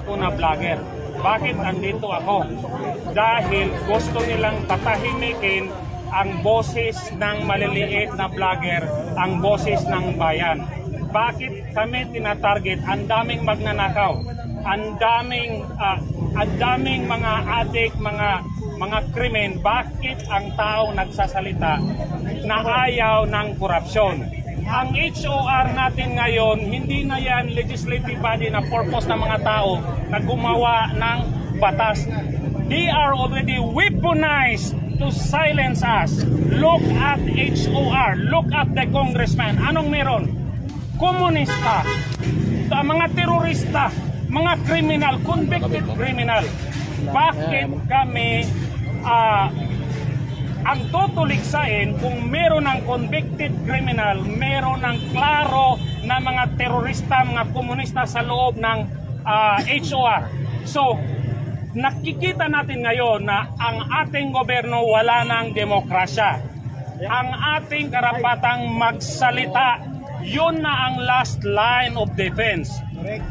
ako na vlogger. Bakit andito ako? Dahil gusto nilang patahimikin ang boses ng maliliit na vlogger, ang boses ng bayan. Bakit kami tinatarget? Ang daming magnanakaw, ang daming mga adik, mga krimen. Bakit ang tao nagsasalita na ayaw ng korupsyon? Ang HOR natin ngayon, hindi na yan legislative body na purpose ng mga tao na gumawa ng batas. They are already weaponized to silence us. Look at HOR, look at the congressman. Anong meron? Komunista, mga terorista, mga criminal, convicted criminal. Bakit kami ang tutuliksain kung meron ng convicted criminal, meron ng klaro na mga terorista, mga komunista sa loob ng HOR? So, nakikita natin ngayon na ang ating gobyerno wala ng demokrasya. Ang ating karapatang magsalita, yun na ang last line of defense.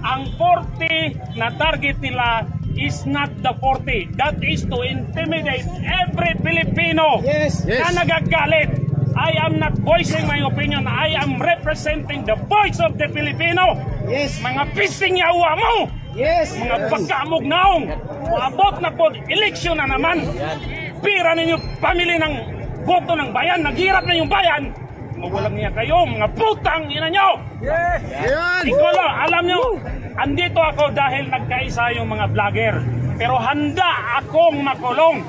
Ang 40 na target nila is not the 40. That is to intimidate every Filipino na nagagalit. I am not voicing my opinion. I am representing the voice of the Filipino. Mga pising yawa mo. Mga pagkamugnaong. Maabot na po, eleksyon na naman. Pira ninyo, pamili ng boto ng bayan. Naghirap na yung bayan. Mawalang niya kayo, mga putang ina nyo. Ikaw lang, alam nyo, andito ako dahil nagkaisa yung mga vlogger. Pero handa akong makulong.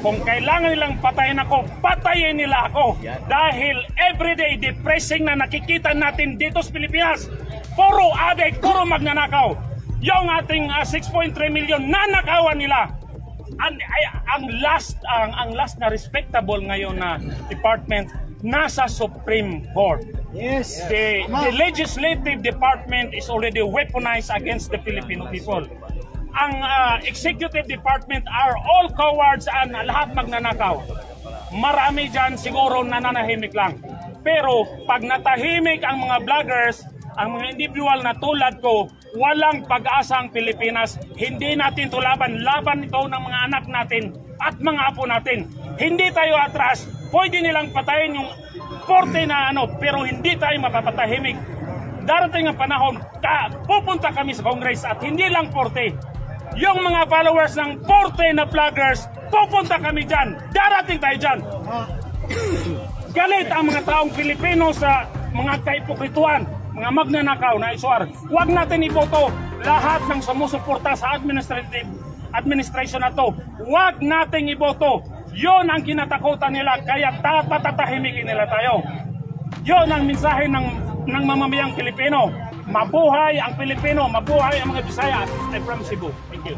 Kung kailangan nilang patayin ako, patayin nila ako. Dahil everyday depressing na nakikita natin dito sa Pilipinas. Puro adik, puro magnanakaw. Yung ating 6.3 million nanakawan nila. Ang last na respectable ngayon na department nasa Supreme Court. The legislative department is already weaponized against the Filipino people. Ang executive department are all cowards and lahat magnanakaw. Marami dyan siguro nananahimik lang. Pero pag natahimik ang mga vloggers, ang mga individual na tulad ko, walang pag-asa ang Pilipinas. Hindi natin to laban. Laban ito ng mga anak natin at mga apo natin. Hindi tayo atras. Pwede nilang patayin yung 40 na pero hindi tayo mapapatahimik. Darating ang panahon, pupunta kami sa Congress at hindi lang 40. Yung mga followers ng 40 na vloggers, pupunta kami dyan. Darating tayo dyan. Galit ang mga taong Pilipino sa mga kaipukrituan, mga magnanakaw na HOR. Huwag natin iboto lahat ng sumusuporta sa administration na to. Huwag natin iboto. Yon ang kinatakutan nila, kaya patatahimikin nila tayo. Yon ang mensahe ng mamamayang Pilipino. Mabuhay ang Pilipino, mabuhay ang mga Bisaya. I'm from Cebu. Thank you.